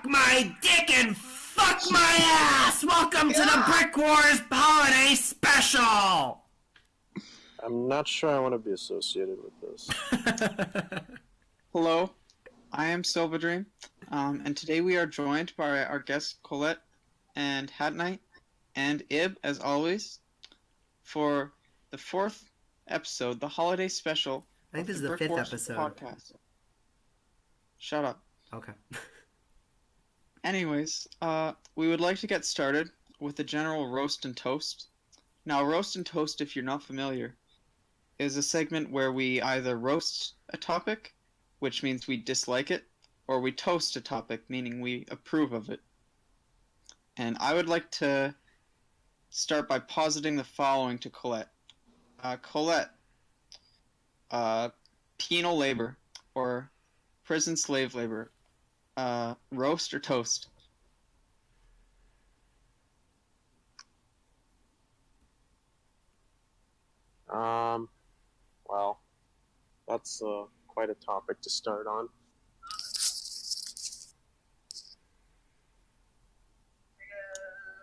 Suck my dick and fuck my ass! Welcome to the BrikWars Holiday Special! I'm not sure I want to be associated with this. Hello, I am Silverdream, and today we are joined by our guests Colette and Hat Knight and Ib, as always, for the fourth episode, the holiday special. I think this is the fifth episode. Podcast. Shut up. Okay. Anyways, we would like to get started with the general roast and toast. Now, roast and toast, if you're not familiar, is a segment where we either roast a topic, which means we dislike it, or we toast a topic, meaning we approve of it. And I would like to start by positing the following to Colette. Colette, penal labor, or prison slave labor, roast or toast? Well, that's quite a topic to start on.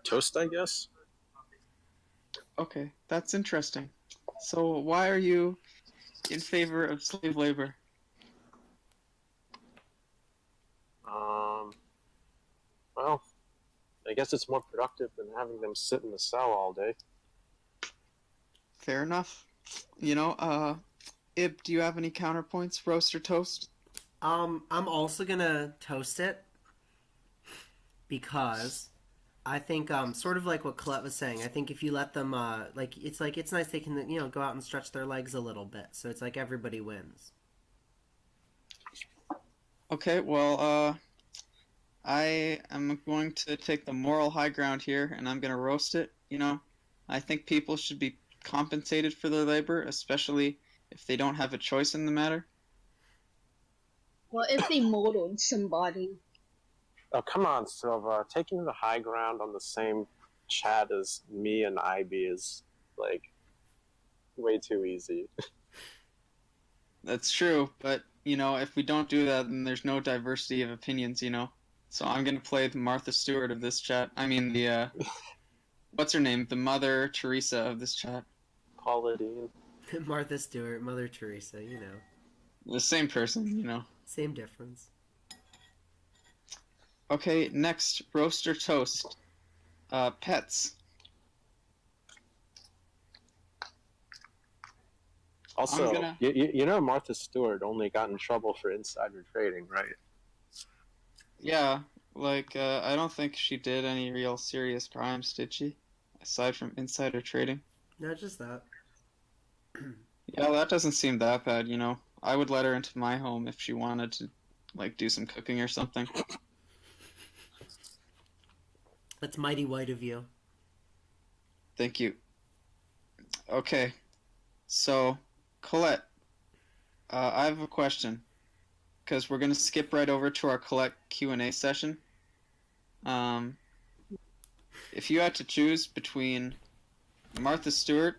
Toast, I guess? Okay, that's interesting. So why are you in favor of slave labor? Well, I guess it's more productive than having them sit in the cell all day. Fair enough. You know, Ib, do you have any counterpoints, roast or toast? I'm also gonna toast it because I think sort of like what Colette was saying. I think if you let them it's nice they can go out and stretch their legs a little bit. So it's like everybody wins. Okay, well, I am going to take the moral high ground here, and I'm going to roast it. You know, I think people should be compensated for their labor, especially if they don't have a choice in the matter. Well, if they murdered somebody. Oh, come on, Silva. Taking the high ground on the same chat as me and IB is, like, way too easy. That's true, but, you know, if we don't do that, then there's no diversity of opinions, you know? So I'm going to play the Martha Stewart of this chat. I mean, the, what's her name? The Mother Teresa of this chat. Paula Dean. Martha Stewart, Mother Teresa, The same person, you know. Same difference. Okay, next, roast or toast. Pets. Also, you know Martha Stewart only got in trouble for insider trading, right? Yeah, like, I don't think she did any real serious crimes, did she? Aside from insider trading. Not just that. Yeah, that doesn't seem that bad, you know. I would let her into my home if she wanted to, like, do some cooking or something. That's mighty white of you. Thank you. Okay, so, Colette, I have a question, because we're going to skip right over to our Colette Q&A session. If you had to choose between Martha Stewart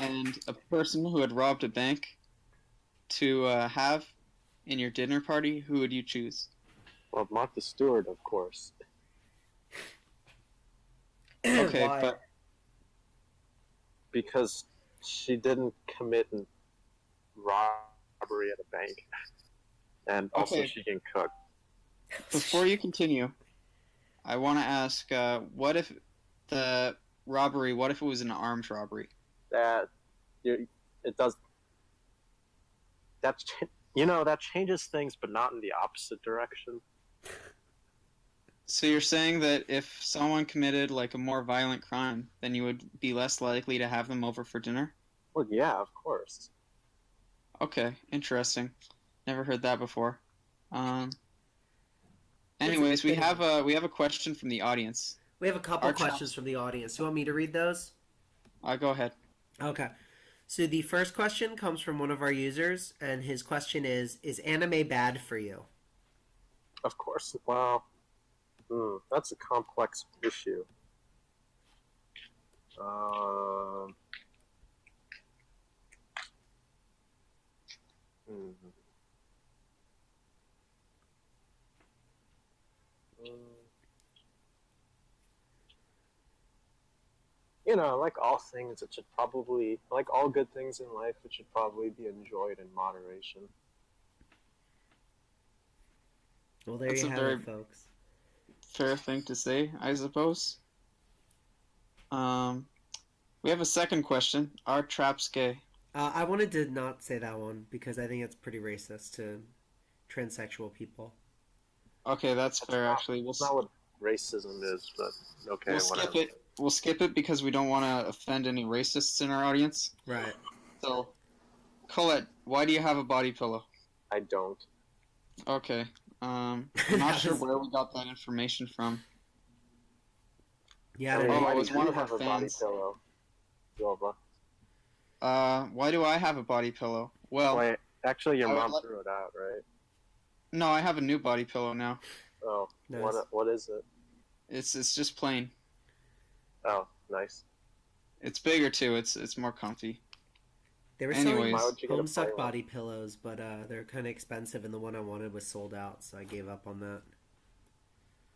and a person who had robbed a bank to have in your dinner party, who would you choose? Well, Martha Stewart, of course. Okay, Why? but Because she didn't commit robbery at a bank. And also Okay. she can cook. before you continue, I want to ask, what if the robbery, what if it was an armed robbery? That changes things, but not in the opposite direction. So you're saying that if someone committed, like, a more violent crime, then you would be less likely to have them over for dinner? Well, yeah, of course. Okay, interesting. Never heard that before. Anyways, we have a question from the audience. We have a couple Our chat- questions from the audience. You want me to read those? Go ahead. Okay. So the first question comes from one of our users, and his question is anime bad for you? Of course. Well, that's a complex issue. like all things, it should probably, like all good things in life, it should probably be enjoyed in moderation. Well, there That's you a have very it, folks. fair thing to say, I suppose. We have a second question. Are traps gay? I wanted to not say that one because I think it's pretty racist to transsexual people. Okay, that's That's fair. not, Actually, that's not what racism is, but okay, we'll skip whatever. it. We'll skip it because we don't want to offend any racists in our audience. Right. So, Colette, why do you have a body pillow? I don't. Okay. I'm not sure where we got that information from. Yeah. I mean, Oh, why it do was you one of our have a body fans. pillow, Silva? Why do I have a body pillow? Well, Wait, actually, your I would mom like- threw it out, right? no, I have a new body pillow now. Oh, Nice. what is it? It's just plain. Oh, nice. It's bigger too. It's more comfy. They were Anyways. selling Why would you get a Homestuck plain one? body pillows, but they're kind of expensive, and the one I wanted was sold out, so I gave up on that.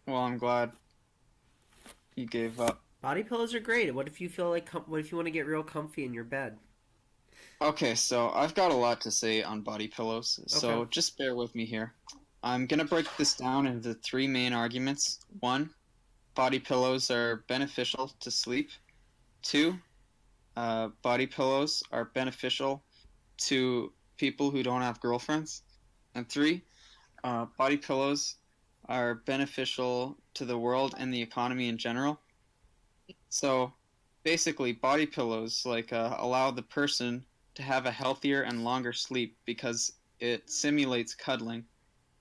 Well, I'm glad you gave up. Body pillows are great. What if you feel like what if you want to get real comfy in your bed? Okay, so I've got a lot to say on body pillows, so Okay. just bear with me here. I'm gonna break this down into three main arguments. One, body pillows are beneficial to sleep. Two, body pillows are beneficial to people who don't have girlfriends. And three, body pillows are beneficial to the world and the economy in general. So basically, body pillows allow the person to have a healthier and longer sleep because it simulates cuddling,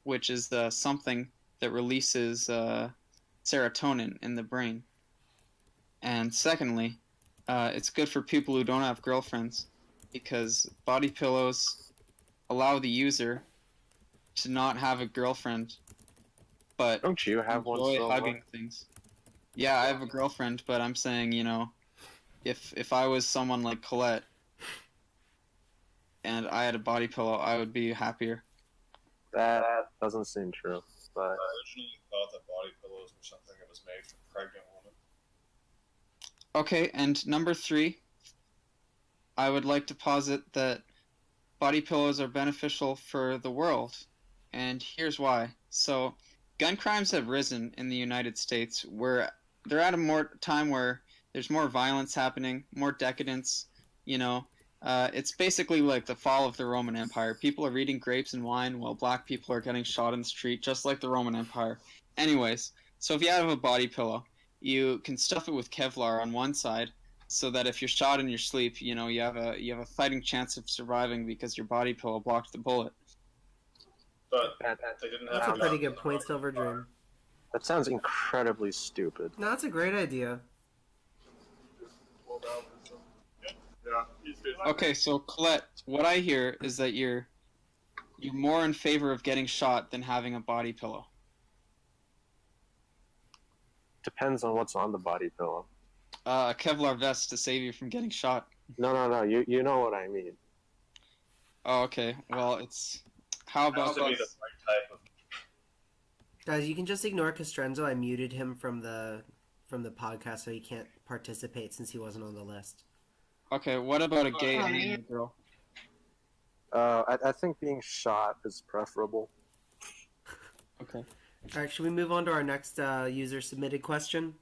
which is something that releases serotonin in the brain. And secondly, it's good for people who don't have girlfriends because body pillows allow the user to not have a girlfriend, but Don't you have one, enjoy Silva? hugging things. Yeah, I have a girlfriend, but I'm saying, if I was someone like Colette and I had a body pillow, I would be happier. That doesn't seem true, but I originally thought that body pillows were something that was made for pregnant women. Okay, and number three, I would like to posit that body pillows are beneficial for the world, and here's why. So, gun crimes have risen in the United States, where they're at a more time where there's more violence happening, more decadence. It's basically like the fall of the Roman Empire. People are eating grapes and wine while black people are getting shot in the street, just like the Roman Empire. Anyways, so if you have a body pillow, you can stuff it with Kevlar on one side, so that if you're shot in your sleep, you have a fighting chance of surviving because your body pillow blocked the bullet. But that, they didn't That's have a pretty enough good in the point, Roman Silver Empire. Dream. that sounds incredibly stupid. No, that's a great idea. Yeah, he's good. Okay, so Colette, what I hear is that you're more in favor of getting shot than having a body pillow. Depends on what's on the body pillow. A Kevlar vest to save you from getting shot. No. You know what I mean. Oh, okay. Well, how Has about to be the this? right type of. Guys, you can just ignore Castrenzo. I muted him from the podcast, so he can't participate since he wasn't on the list. Okay, what about a gay Oh, anime man. girl? I think being shot is preferable. Okay. All right, should we move on to our next user submitted question?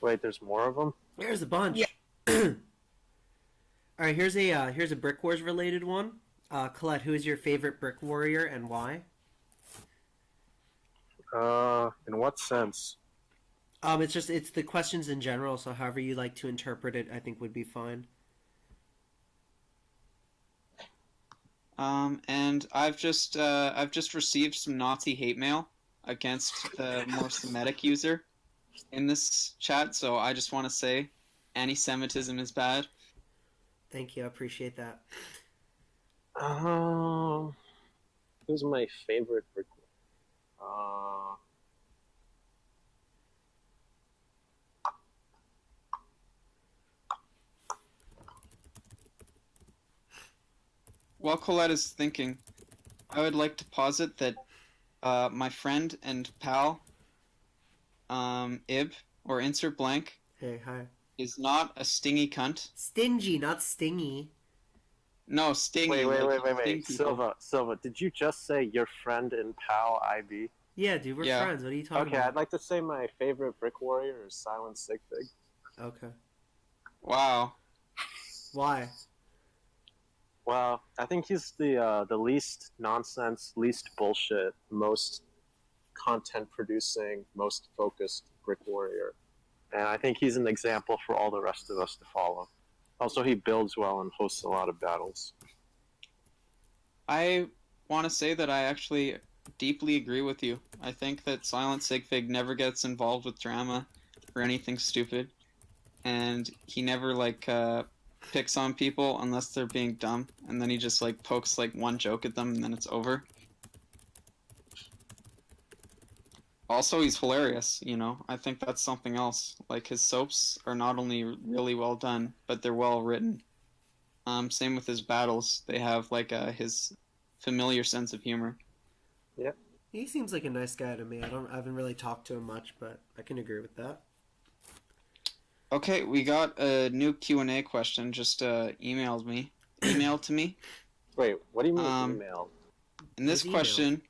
Wait, there's more of them? There's a bunch. Yeah. All right, here's a BrikWars related one. Colette, who is your favorite Brick Warrior and why? In what sense? It's the questions in general, so however you like to interpret it, I think would be fine. And I've just received some Nazi hate mail against the more Semitic user in this chat, so I just want to say anti-Semitism is bad. Thank you, I appreciate that. Who's my favorite brick? While Colette is thinking, I would like to posit that my friend and pal, Ib, or insert blank, Hey, hi. is not a stingy cunt. Stingy, not stingy. No, stingy. Wait, like you sting people. Silva, did you just say your friend and pal IB? Yeah, dude, we're Yeah. friends. What are you talking Okay, about? I'd like to say my favorite brick warrior is Silent Sigfig. Okay. Wow. Why? Well, I think he's the least nonsense, least bullshit, most content producing, most focused brick warrior, and I think he's an example for all the rest of us to follow. Also, he builds well and hosts a lot of battles. I want to say that I actually deeply agree with you. I think that Silent Sigfig never gets involved with drama or anything stupid, and he never picks on people unless they're being dumb, and then he just pokes one joke at them and then it's over. Also, he's hilarious, I think that's something else. His soaps are not only really well done, but they're well written. Same with his battles. They have his familiar sense of humor. Yep. He seems like a nice guy to me. I haven't really talked to him much, but I can agree with that. Okay, we got a new Q&A question just emailed to me. Wait, what do you mean email? And this His email. question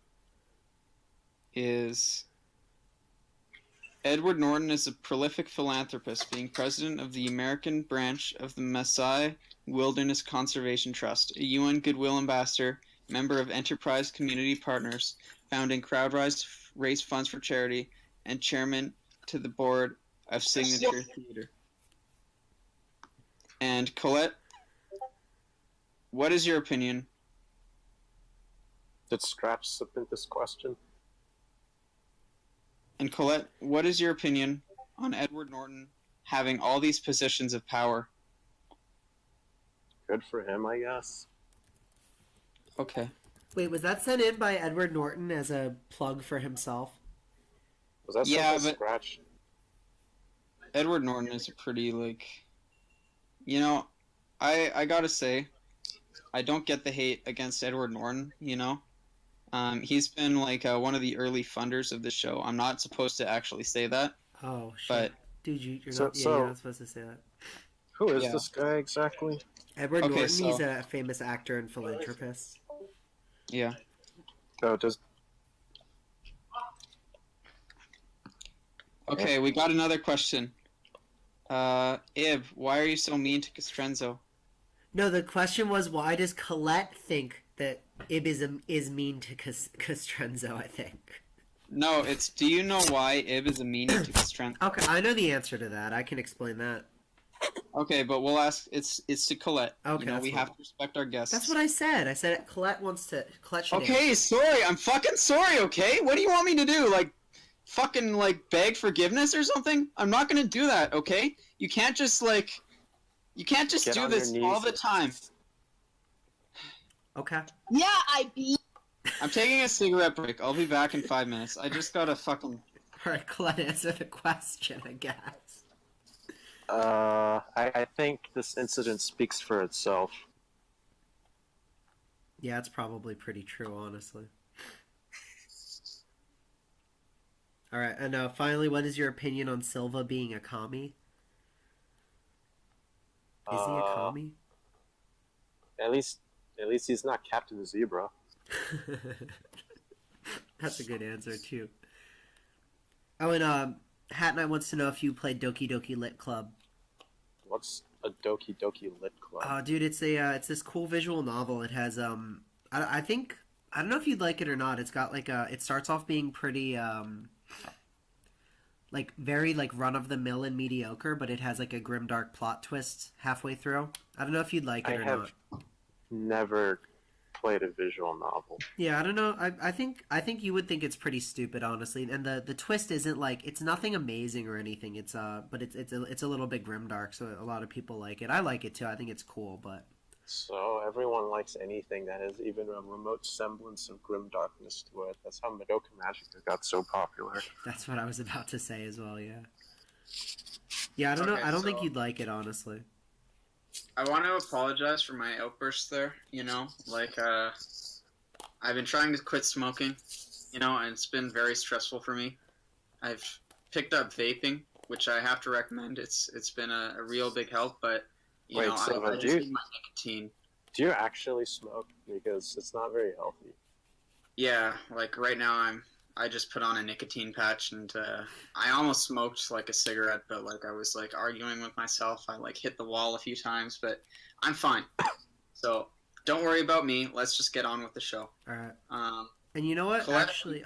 is: Edward Norton is a prolific philanthropist, being president of the American branch of the Maasai Wilderness Conservation Trust, a UN Goodwill Ambassador, member of Enterprise Community Partners, founding CrowdRise to raise funds for charity, and chairman to the board of Signature Theater. And Colette, what is your opinion? Did Scratch submit this question? And Colette, what is your opinion on Edward Norton having all these positions of power? Good for him, I guess. Okay. Wait, was that sent in by Edward Norton as a plug for himself? Was that Yeah, something but- Scratch? Edward Norton is a pretty, I gotta say, I don't get the hate against Edward Norton, He's been, one of the early funders of the show. I'm not supposed to actually say that, Oh, shit. but... Dude, you're So- not, so- you're not supposed to say that. Who is Yeah. this guy exactly? Edward Okay, Norton, so- he's a famous actor and philanthropist. Yeah. Oh, does Okay, we got another question. Ib, why are you so mean to Castrenzo? No, the question was, why does Colette think that Ib is mean to Castrenzo, I think. No, it's do you know why Ib is a meanie to Castrenzo? Okay, I know the answer to that. I can explain that. Okay, but we'll ask. It's to Colette. Okay, that's we fine. have to respect our guests. That's what I said. I said Colette wants to. Colette should Okay, answer. sorry. I'm fucking sorry. Okay, what do you want me to do? Fucking beg forgiveness or something? I'm not gonna do that. Okay, you can't just you can't just Get do on your this knees. all the time. Okay. Yeah, I beat. I'm taking a cigarette break. I'll be back in 5 minutes. I just gotta fucking. All right, Colette, answer the question, I guess. I think this incident speaks for itself. Yeah, it's probably pretty true, honestly. All right, and finally, what is your opinion on Silva being a commie? Is he a commie? At least he's not Captain Zebra. That's a good answer too. Oh, and Hat Knight wants to know if you played Doki Doki Lit Club. What's a Doki Doki Lit Club? Oh, dude, it's this cool visual novel. It has I think I don't know if you'd like it or not. It's got it starts off being pretty very run of the mill and mediocre, but it has a grimdark plot twist halfway through. I don't know if you'd like it I or have not. never played a visual novel. Yeah, I don't know. I think you would think it's pretty stupid, honestly. And the twist isn't it's nothing amazing or anything. It's but it's a little bit grimdark, so a lot of people like it. I like it too. I think it's cool, but So everyone likes anything that has even a remote semblance of grim darkness to it. That's how Madoka Magica got so popular. that's what I was about to say as well. Yeah. Yeah, I don't know. Okay, I don't think so- you'd like it, honestly. I want to apologize for my outbursts there. I've been trying to quit smoking, and it's been very stressful for me. I've picked up vaping, which I have to recommend. It's been a real big help, but you Wait, know, so I do just you- need my nicotine. Do you actually smoke? Because it's not very healthy. Yeah, like right now I just put on a nicotine patch and I almost smoked like a cigarette, but like I was like arguing with myself. I like hit the wall a few times, but I'm fine. So don't worry about me. Let's just get on with the show. All right. Um, And you know what? Colette? Actually,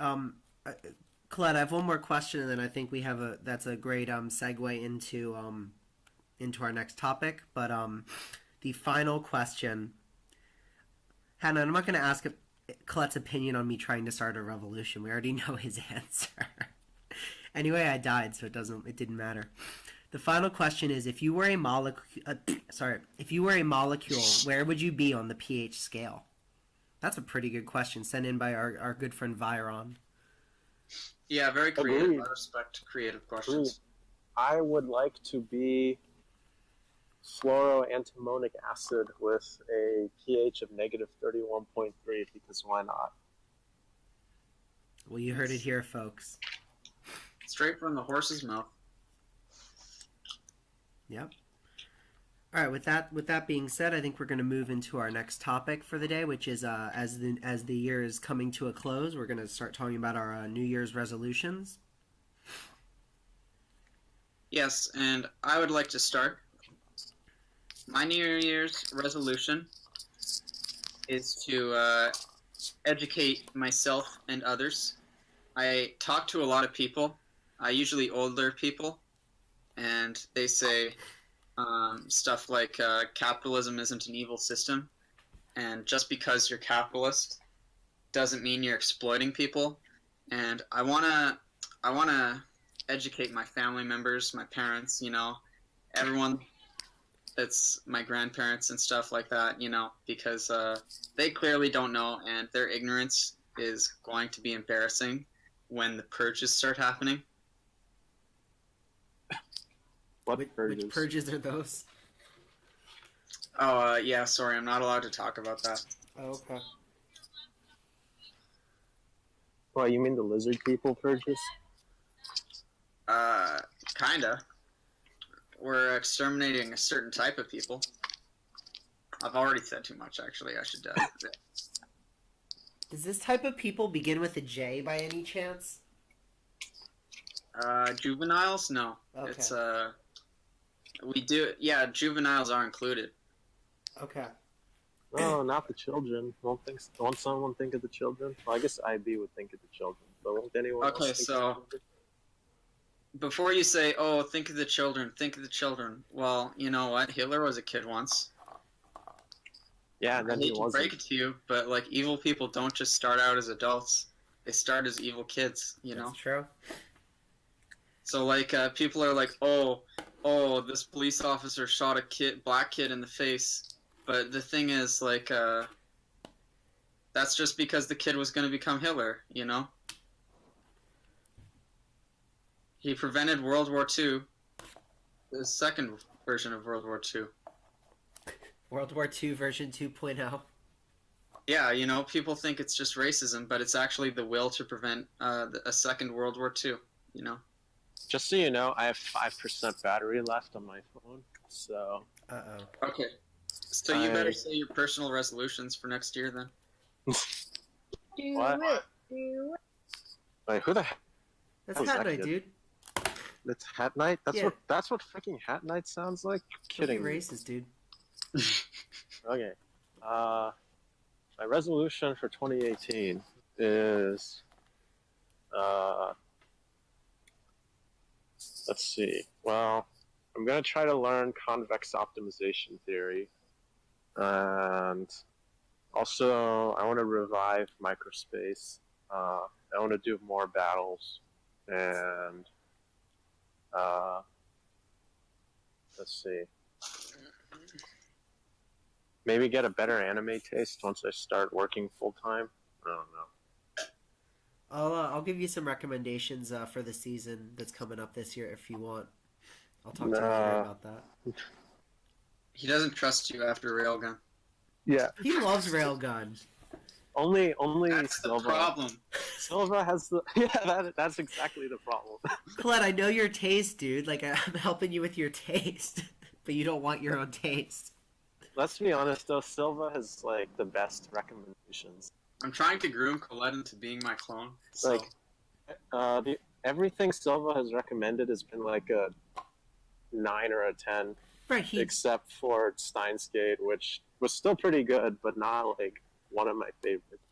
Colette, I have one more question, and then I think we have that's a great segue into our next topic. But the final question, Hannah, I'm not going to ask Colette's opinion on me trying to start a revolution. We already know his answer. Anyway, I died, so it didn't matter. The final question is: if you were a molecule, where would you be on the pH scale? That's a pretty good question, sent in by our good friend Viron. yeah, very creative. Agreed. I respect creative questions. I would like to be fluoroantimonic acid with a pH of negative 31.3 because why not? Well, you heard it here, folks. Straight from the horse's mouth. Yep. All right. With that being said, I think we're going to move into our next topic for the day, which is as the year is coming to a close, we're going to start talking about our New Year's resolutions. Yes, and I would like to start. My New Year's resolution is to educate myself and others. I talk to a lot of people, usually older people, and they say stuff like capitalism isn't an evil system, and just because you're capitalist doesn't mean you're exploiting people. And I wanna educate my family members, my parents, you know, everyone that's my grandparents and stuff like that, you know, because they clearly don't know, and their ignorance is going to be embarrassing when the purges start happening. What purges? Which purges are those? Oh, yeah, sorry, I'm not allowed to talk about that. Oh, okay. What, you mean the lizard people purges? Kinda. We're exterminating a certain type of people. I've already said too much, actually. I should Does this type of people begin with a J by any chance? juveniles? No. Okay. It's, we do, yeah, juveniles are included. Okay. No, not the children. Won't someone think of the children? Well, I guess IB would think of the children, but won't anyone Okay, else think so- of the children? Before you say, oh, think of the children, think of the children. Well, you know what? Hitler was a kid once. Yeah, and I then he hate to wasn't. break it to you, but like evil people don't just start out as adults; they start as evil kids. You know. That's true. So like people are like, oh, this police officer shot a black kid in the face, but the thing is like, that's just because the kid was going to become Hitler. You know. He prevented World War II, the second version of World War II. World War II version 2.0. Yeah, you know, people think it's just racism, but it's actually the will to prevent a second World War II, you know? Just so you know, I have 5% battery left on my phone, so... Uh-oh. Okay. So you better say your personal resolutions for next year, then. Do What? it. Do it. Wait, who the heck? That's What was Hat that Night, kid? dude. That's Hat Night? Yeah. That's what freaking Hat Night sounds like? You're Don't be kidding me. racist, dude. Okay. My resolution for 2018 is, let's see. Well, I'm going to try to learn convex optimization theory. And also, I want to revive microspace. I want to do more battles. And, let's see. Maybe get a better anime taste once I start working full time. I don't know. I'll give you some recommendations for the season that's coming up this year if you want. I'll talk to you later Nah. about that. He doesn't trust you after Railgun. Yeah. He loves Railgun. Only That's the Silva. problem. Silva has the yeah. That's exactly the problem. Colette, I know your taste, dude. Like, I'm helping you with your taste, but you don't want your own taste. Let's be honest though, Silva has like the best recommendations. I'm trying to groom Colette into being my clone. So. Like, everything Silva has recommended has been like a 9 or a 10, Right, except for Steins Gate, which was still pretty good, but not like one of my favorites.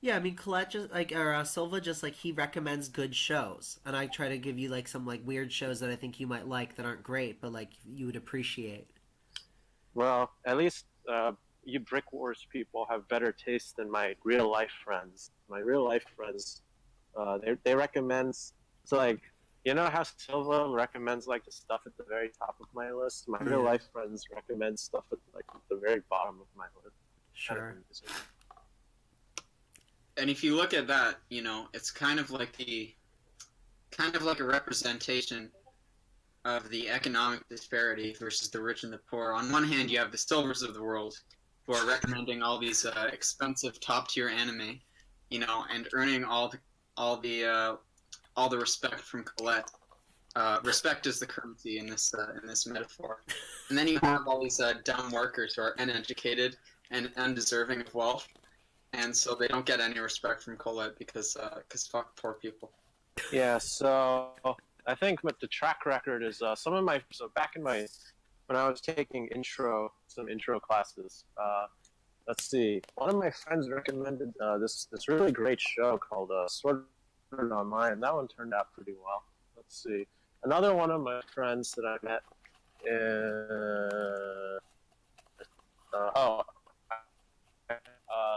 yeah, I mean, Colette just, like, or Silva just, like, he recommends good shows. And I try to give you, like, some, like, weird shows that I think you might like that aren't great, but, like, you would appreciate. Well, at least you BrikWars people have better taste than my real life friends. My real life friends, they recommend, so like, you know how Silva recommends like the stuff at the very top of my list. My real Yeah. life friends recommend stuff at like the very bottom of my list. Sure. And if you look at that, it's kind of like a representation of the economic disparity versus the rich and the poor. On one hand, you have the Silvers of the world who are recommending all these expensive top tier anime, and earning all the respect from Colette. Respect is the currency in this metaphor. And then you have all these dumb workers who are uneducated and undeserving of wealth, and so they don't get any respect from Colette because fuck poor people. Yeah, so I think what the track record is back in when I was taking some intro classes. Let's see, one of my friends recommended this really great show called Sword Art Online. That one turned out pretty well. Let's see, another one of my friends that I met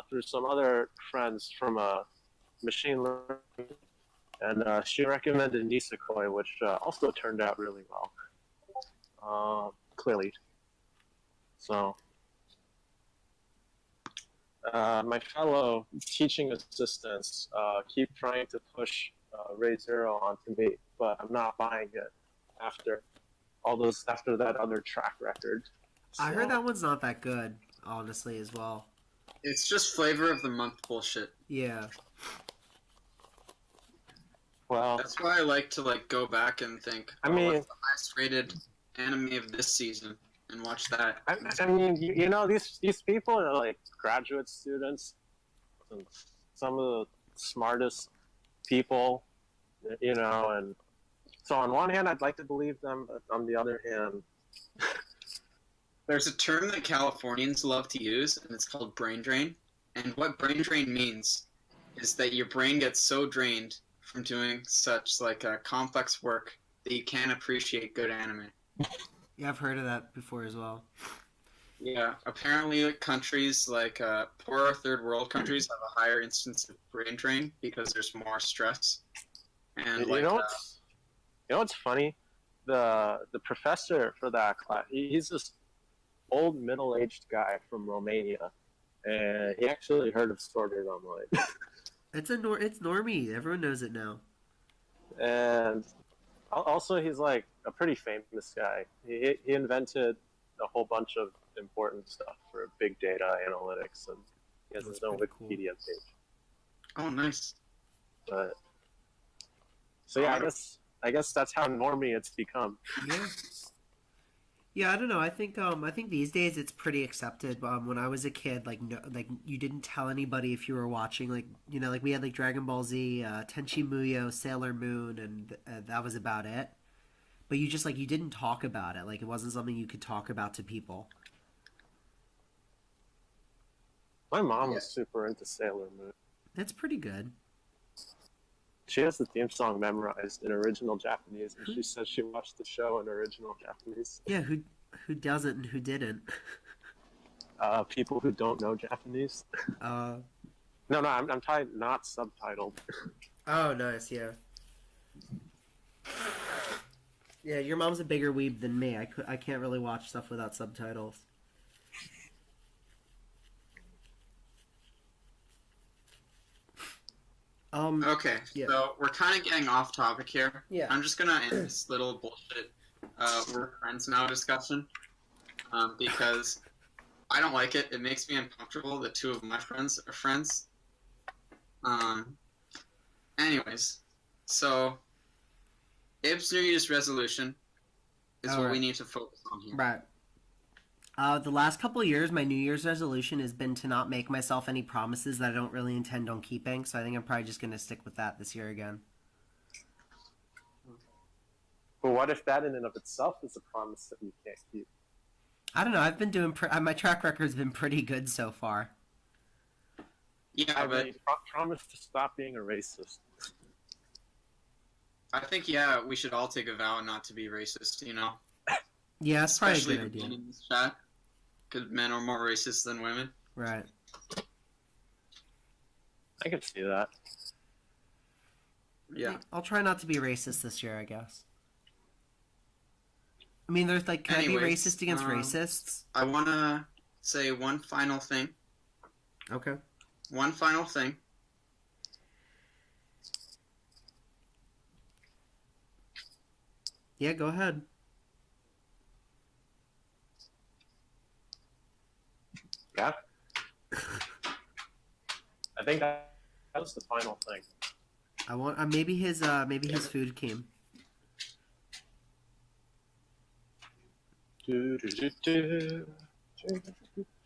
through some other friends from machine learning, and she recommended Nisekoi, which also turned out really well. Clearly. So, my fellow teaching assistants keep trying to push Ray Zero onto me, but I'm not buying it after that other track record. So, I heard that one's not that good, honestly, as well. It's just flavor of the month bullshit. Yeah. well, That's why I like to go back and think. I mean- what's the highest rated anime of this season, and watch that. I mean, these people are like graduate students, and some of the smartest people, and so on one hand, I'd like to believe them, but on the other hand, There's a term that Californians love to use, and it's called brain drain. And what brain drain means is that your brain gets so drained from doing such complex work that you can't appreciate good anime. Yeah, I've heard of that before as well. Yeah, apparently countries like poorer third world countries have a higher instance of brain drain because there's more stress. And you know what's funny? The professor for that class, he's this old middle-aged guy from Romania, and he actually heard of Sword Art Online. It's normie. Everyone knows it now. And also, he's like a pretty famous guy. He invented a whole bunch of important stuff for big data analytics, and he has That's his own pretty cool. Wikipedia page. Oh, nice. But so yeah, I guess that's how normie it's become. Yeah. Yeah, I don't know. I think these days it's pretty accepted. When I was a kid, you didn't tell anybody if you were watching. Like we had like Dragon Ball Z, Tenchi Muyo, Sailor Moon, and that was about it. But you just you didn't talk about it. Like it wasn't something you could talk about to people. My mom was super into Sailor Moon. That's pretty good. She has the theme song memorized in original Japanese, and she says she watched the show in original Japanese. Yeah, who doesn't and who didn't? People who don't know Japanese. Uh, No, I'm not subtitled. oh, nice. Yeah. Yeah, your mom's a bigger weeb than me. I can't really watch stuff without subtitles. Okay, Yeah. so we're kind of getting off topic here. Yeah. I'm just gonna end this little bullshit we're friends now discussion because I don't like it. It makes me uncomfortable that two of my friends are friends. Anyways, so Ib's New Year's resolution is what we need to focus on here. Right. The last couple of years, my New Year's resolution has been to not make myself any promises that I don't really intend on keeping. So I think I'm probably just going to stick with that this year again. But what if that in and of itself is a promise that you can't keep? I don't know. I've been doing. My track record's been pretty good so far. Yeah, I but mean, promise to stop being a racist. I think we should all take a vow not to be racist. You know, Yeah, that's probably especially a good the men idea. in this chat, because men are more racist than women. Right. I can see that. Yeah. I'll try not to be racist this year, I guess. I mean, there's like, can I be Anyways, racist against racists? I want to say one final thing. Okay. One final thing. Yeah, go ahead. Yeah. I think that was the final thing. I want maybe his food came.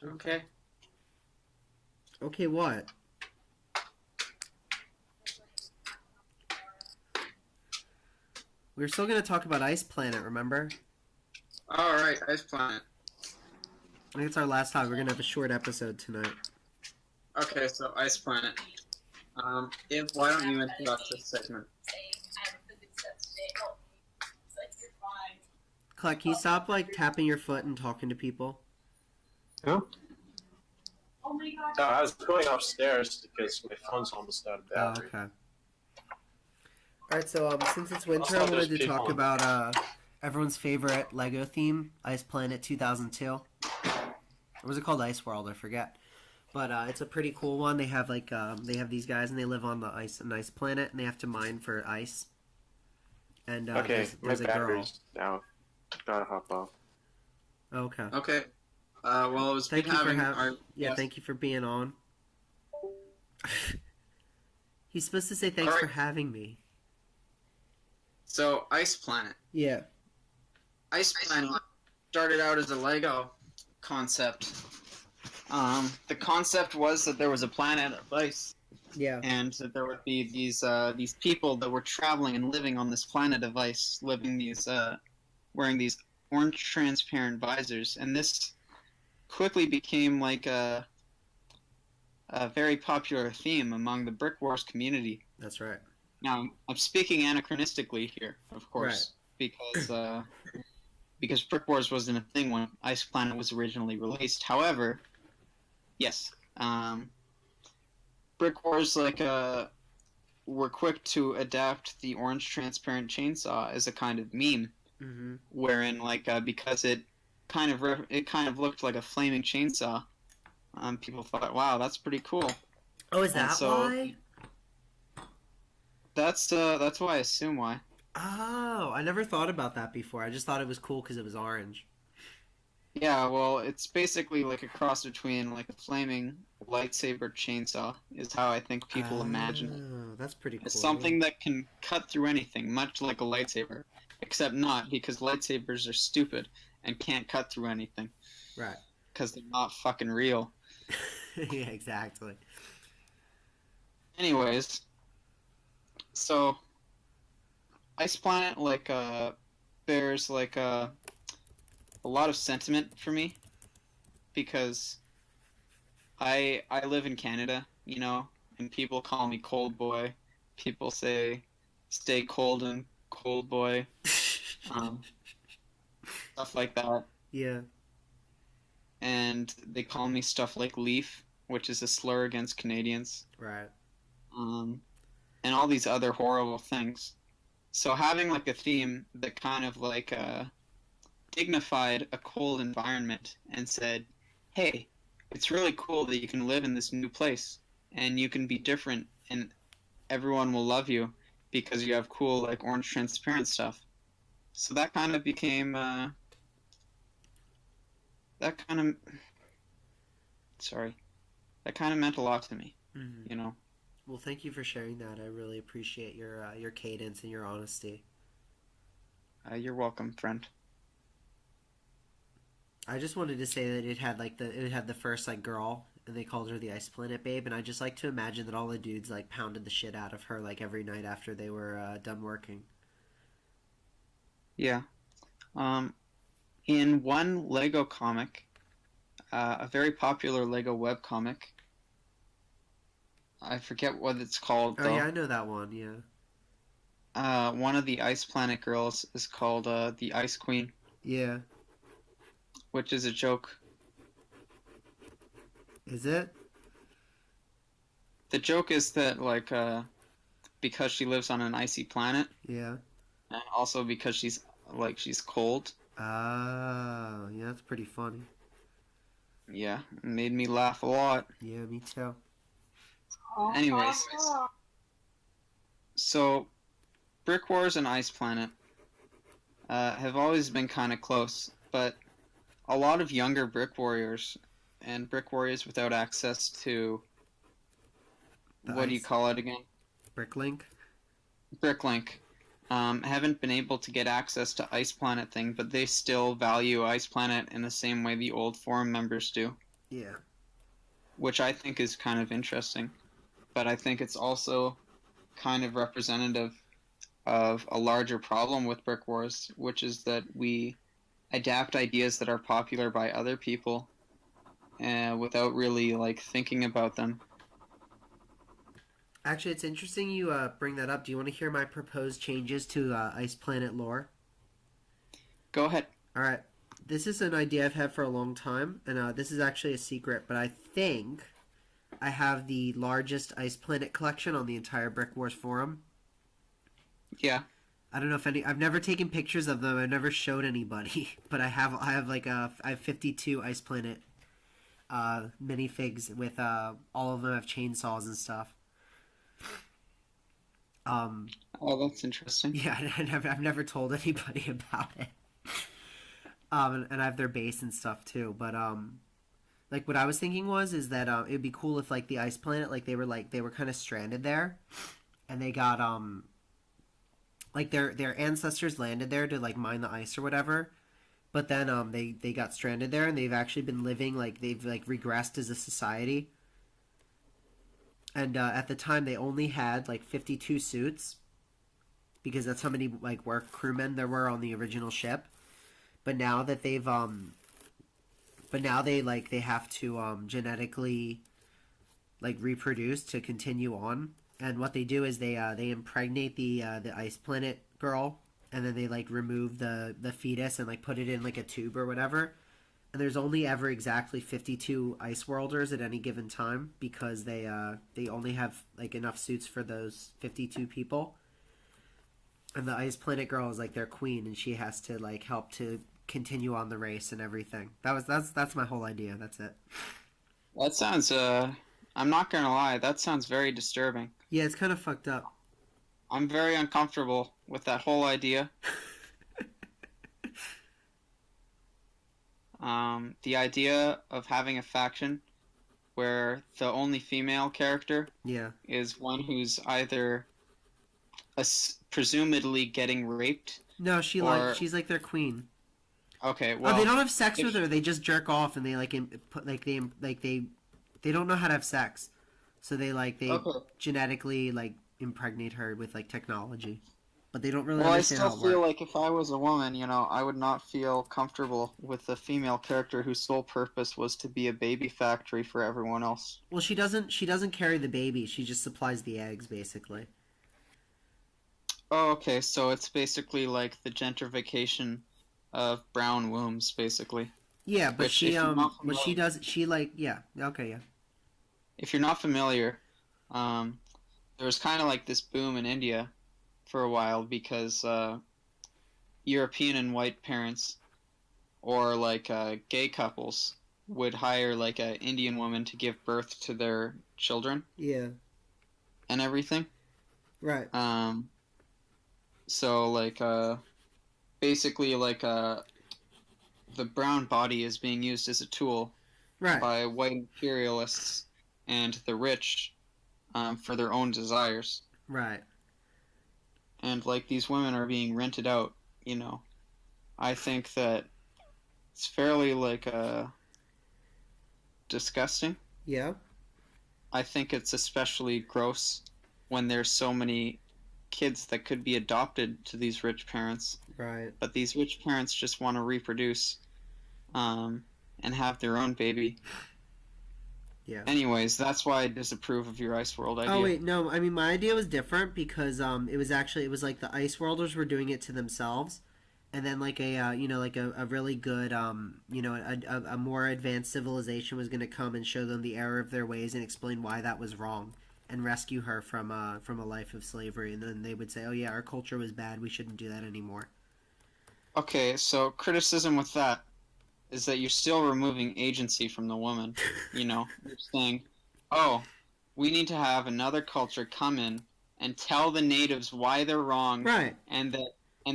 Okay. Okay, what? We're still gonna talk about Ice Planet, remember? All right, Ice Planet. I think it's our last time. We're gonna have a short episode tonight. Okay, so Ice Planet. If why don't you introduce this segment? Colette, can you stop like tapping your foot and talking to people? Who? No, I was going upstairs because my phone's almost out of Oh, battery. okay. Alright, so since it's winter, I Also, wanted to there's talk people- about everyone's favorite Lego theme, Ice Planet 2002. Or was it called Ice World? I forget. But it's a pretty cool one. They have like they have these guys and they live on an ice planet and they have to mine for ice. And Okay, there's my a girl. battery's down. Gotta hop off. Okay. Okay. Well, it was Thank good you for having having. our Yeah, guest. thank you for being on. He's supposed to say thanks Alright. for having me. So, Ice Planet. Yeah. Ice Planet started out as a Lego concept. The concept was that there was a planet of ice, Yeah. and that there would be these people that were traveling and living on this planet of ice, wearing these orange transparent visors, and this quickly became like a very popular theme among the BrikWars community. That's right. Now, I'm speaking anachronistically here, of course, because BrikWars wasn't a thing when Ice Planet was originally released. However, yes, BrikWars were quick to adapt the orange transparent chainsaw as a kind of meme, Mm-hmm. wherein because it kind of looked like a flaming chainsaw, people thought, wow, that's pretty cool. Oh, is And that so- why? That's why I assume why. Oh, I never thought about that before. I just thought it was cool because it was orange. Yeah, well, it's basically like a cross between like a flaming lightsaber chainsaw is how I think people imagine it. Oh, that's pretty cool. It's something that can cut through anything, much like a lightsaber, except not, because lightsabers are stupid and can't cut through anything Right. because they're not fucking real. Yeah, exactly. Anyways, so Ice Planet bears a lot of sentiment for me because I live in Canada, you know, and people call me cold boy. People say stay cold and cold boy, stuff like that. Yeah. And they call me stuff like leaf, which is a slur against Canadians. Right. And all these other horrible things. So having like a theme that kind of dignified a cold environment and said, hey, it's really cool that you can live in this new place and you can be different and everyone will love you because you have cool like orange transparent stuff. So that kind of became Sorry. That kind of meant a lot to me, Mhm. you know. Well, thank you for sharing that. I really appreciate your cadence and your honesty. You're welcome, friend. I just wanted to say that it had the first like girl, and they called her the Ice Planet Babe, and I just like to imagine that all the dudes like pounded the shit out of her like every night after they were done working. Yeah. Um, in one Lego comic, a very popular Lego webcomic, I forget what it's called Oh yeah, though. I know that one. Yeah, One of the Ice Planet girls is called the Ice Queen, yeah. which is a joke. Is it? The joke is that because she lives on an icy planet, Yeah. and also because she's cold. Ah, yeah. That's pretty funny. Yeah, it made me laugh a lot. Yeah, me too. Anyways, so BrikWars and Ice Planet have always been kind of close, but a lot of younger Brick Warriors and Brick Warriors without access to The what do you ice call it again? Bricklink. Bricklink. Haven't been able to get access to Ice Planet thing, but they still value Ice Planet in the same way the old forum members do, Yeah. which I think is kind of interesting. But I think it's also kind of representative of a larger problem with Brick Wars, which is that we adapt ideas that are popular by other people without really like thinking about them. Actually, it's interesting you bring that up. Do you want to hear my proposed changes to Ice Planet lore? Go ahead. All right. This is an idea I've had for a long time, and this is actually a secret, but I think I have the largest Ice Planet collection on the entire Brick Wars forum. Yeah. I don't know if any. I've never taken pictures of them. I've never showed anybody, but I have. I have 52 Ice Planet minifigs with all of them have chainsaws and stuff. Oh, that's interesting. Yeah, I've never told anybody about it. And I have their base and stuff too. But like what I was thinking is that it'd be cool if like the Ice Planet, like they were kind of stranded there, and they got like their ancestors landed there to like mine the ice or whatever. But then they got stranded there, and they've actually been living like they've like regressed as a society. And at the time, they only had like 52 suits because that's how many like work crewmen there were on the original ship. But now that but now they have to genetically like reproduce to continue on. And what they do is they impregnate the Ice Planet girl, and then they like remove the fetus and like put it in like a tube or whatever. And there's only ever exactly 52 Ice Worlders at any given time because they only have like enough suits for those 52 people. And the Ice Planet girl is like their queen, and she has to like help to continue on the race and everything. That's my whole idea. That's it. That sounds I'm not gonna lie, that sounds very disturbing. Yeah, it's kind of fucked up. I'm very uncomfortable with that whole idea. The idea of having a faction where the only female character Yeah. is one who's either presumably getting raped. No, she's like their queen. Okay, well, Oh, they don't have sex if- with her. They just jerk off, and they like put they don't know how to have sex, so they Okay. genetically like impregnate her with like technology, but they don't really Well, I understand still how it feel works. like if I was a woman, I would not feel comfortable with a female character whose sole purpose was to be a baby factory for everyone else. Well, she doesn't carry the baby. She just supplies the eggs, basically. Oh, okay, so it's basically like the gentrification of brown wombs, basically. Yeah, but Which, if you're not what she familiar- does, she like yeah, okay, yeah, If you're not familiar, there was kind of like this boom in India for a while because European and white parents or like gay couples would hire like an Indian woman to give birth to their children yeah, and everything. right. So like basically like the brown body is being used as a tool Right. by white imperialists and the rich for their own desires. Right. And like these women are being rented out, you know. I think that it's fairly like disgusting. Yeah. I think it's especially gross when there's so many kids that could be adopted to these rich parents, Right. but these rich parents just want to reproduce and have their own baby. Yeah. Anyways, that's why I disapprove of your Ice World idea. Oh wait, no. I mean, my idea was different because it was like the Ice Worlders were doing it to themselves, and then like a really good a more advanced civilization was going to come and show them the error of their ways and explain why that was wrong and rescue her from a life of slavery, and then they would say, oh yeah, our culture was bad, we shouldn't do that anymore. Okay, so criticism with that is that you're still removing agency from the woman. You know, you're saying, oh, we need to have another culture come in and tell the natives why they're wrong, Right. and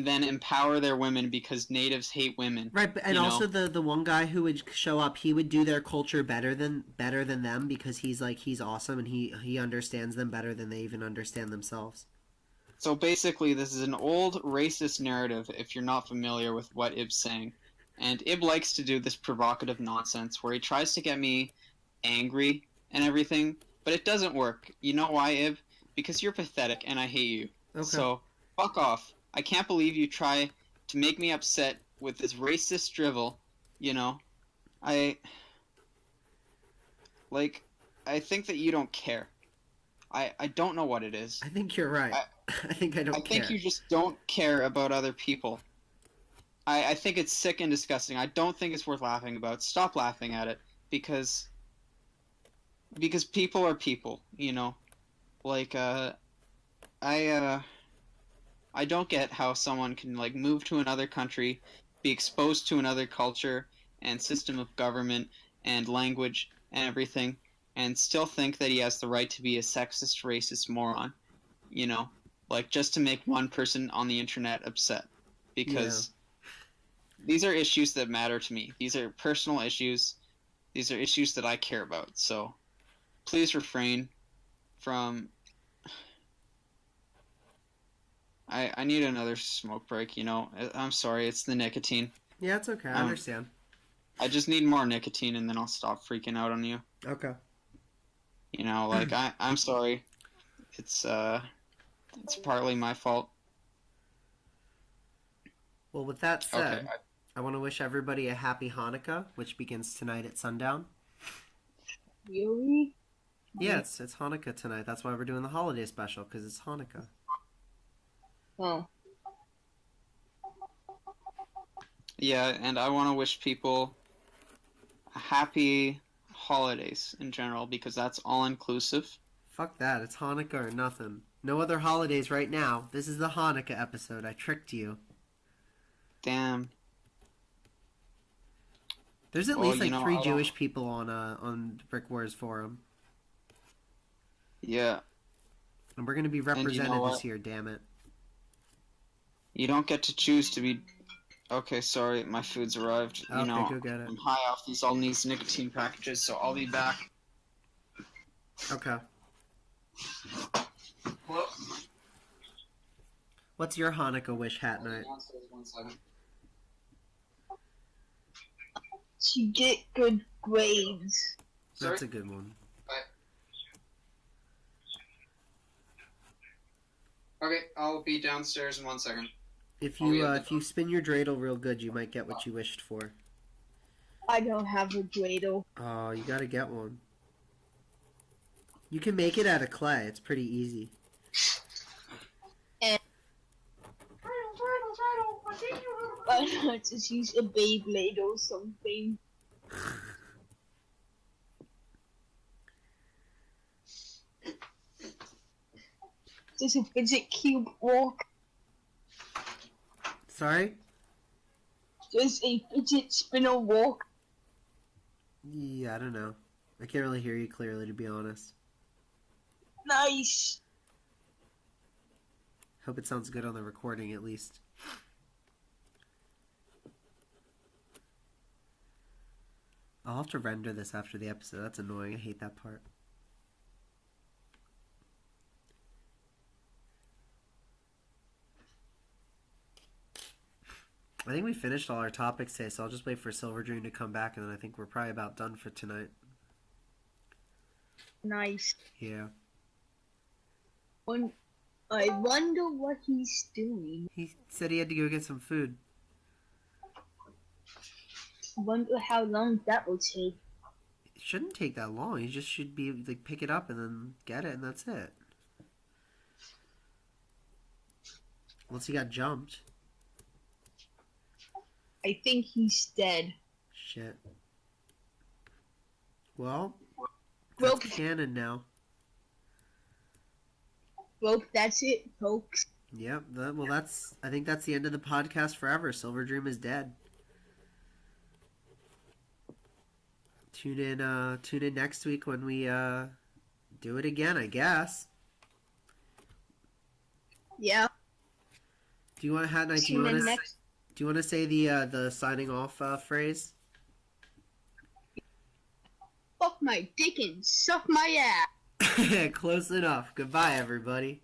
then empower their women because natives hate women. Right, and you know? also the one guy who would show up, he would do their culture better than them because he's awesome and he understands them better than they even understand themselves. So basically, this is an old racist narrative if you're not familiar with what Ib's saying. And Ib likes to do this provocative nonsense where he tries to get me angry and everything, but it doesn't work. You know why, Ib? Because you're pathetic and I hate you. Okay. So, fuck off. I can't believe you try to make me upset with this racist drivel, you know? I think that you don't care. I don't know what it is. I think you're right. I think I don't care. I think you just don't care about other people. I think it's sick and disgusting. I don't think it's worth laughing about. Stop laughing at it because people are people, you know. Like I don't get how someone can like move to another country, be exposed to another culture and system of government and language and everything, and still think that he has the right to be a sexist, racist moron, you know, like just to make one person on the internet upset, because these are issues that matter to me. These are personal issues. These are issues that I care about. So please refrain from. I need another smoke break, you know. I'm sorry, it's the nicotine. Yeah, it's okay. I understand. I just need more nicotine and then I'll stop freaking out on you. Okay. You know, like I'm sorry. It's partly my fault. Well, with that said, Okay. I want to wish everybody a happy Hanukkah, which begins tonight at sundown. Really? Yeah, it's Hanukkah tonight. That's why we're doing the holiday special, because it's Hanukkah. Oh. Yeah, and I want to wish people happy holidays in general because that's all inclusive. Fuck that. It's Hanukkah or nothing. No other holidays right now. This is the Hanukkah episode. I tricked you. Damn. There's at Well, least you like know, three I don't- Jewish people on the BrikWars forum. Yeah, And we're going to be represented what? this year, damn it. you don't get to choose to be. Okay, sorry, my food's arrived. Okay, You know, go get it. I'm high off all these nicotine packages, so I'll be back. Okay. Well, What's your Hanukkah wish, Hat Night? To get good grades. That's a good one. Okay, I'll be downstairs in 1 second. If Oh, you yeah, if you spin your dreidel real good, you might get what you wished for. I don't have a dreidel. Oh, you gotta get one. You can make it out of clay. It's pretty easy. Why not just use a Beyblade or something? Does a fidget cube walk? Sorry? Does a fidget spinner walk? Yeah, I don't know. I can't really hear you clearly, to be honest. Nice. Hope it sounds good on the recording, at least. I'll have to render this after the episode. That's annoying. I hate that part. I think we finished all our topics today, so I'll just wait for Silver Dream to come back, and then I think we're probably about done for tonight. Nice. Yeah. I wonder what he's doing. He said he had to go get some food. Wonder how long that will take. It shouldn't take that long. You just should be like pick it up and then get it, and that's it. Unless he got jumped. I think he's dead. Shit. Well, Well, that's canon now. well, that's it, folks. Yep. Well, I think that's the end of the podcast forever. Silver Dream is dead. Tune in next week when we do it again, I guess. Yeah. Do you want Hat Knight? Tune in next. Do you want to say the signing off phrase? Fuck my dick and suck my ass. Close enough. Goodbye, everybody.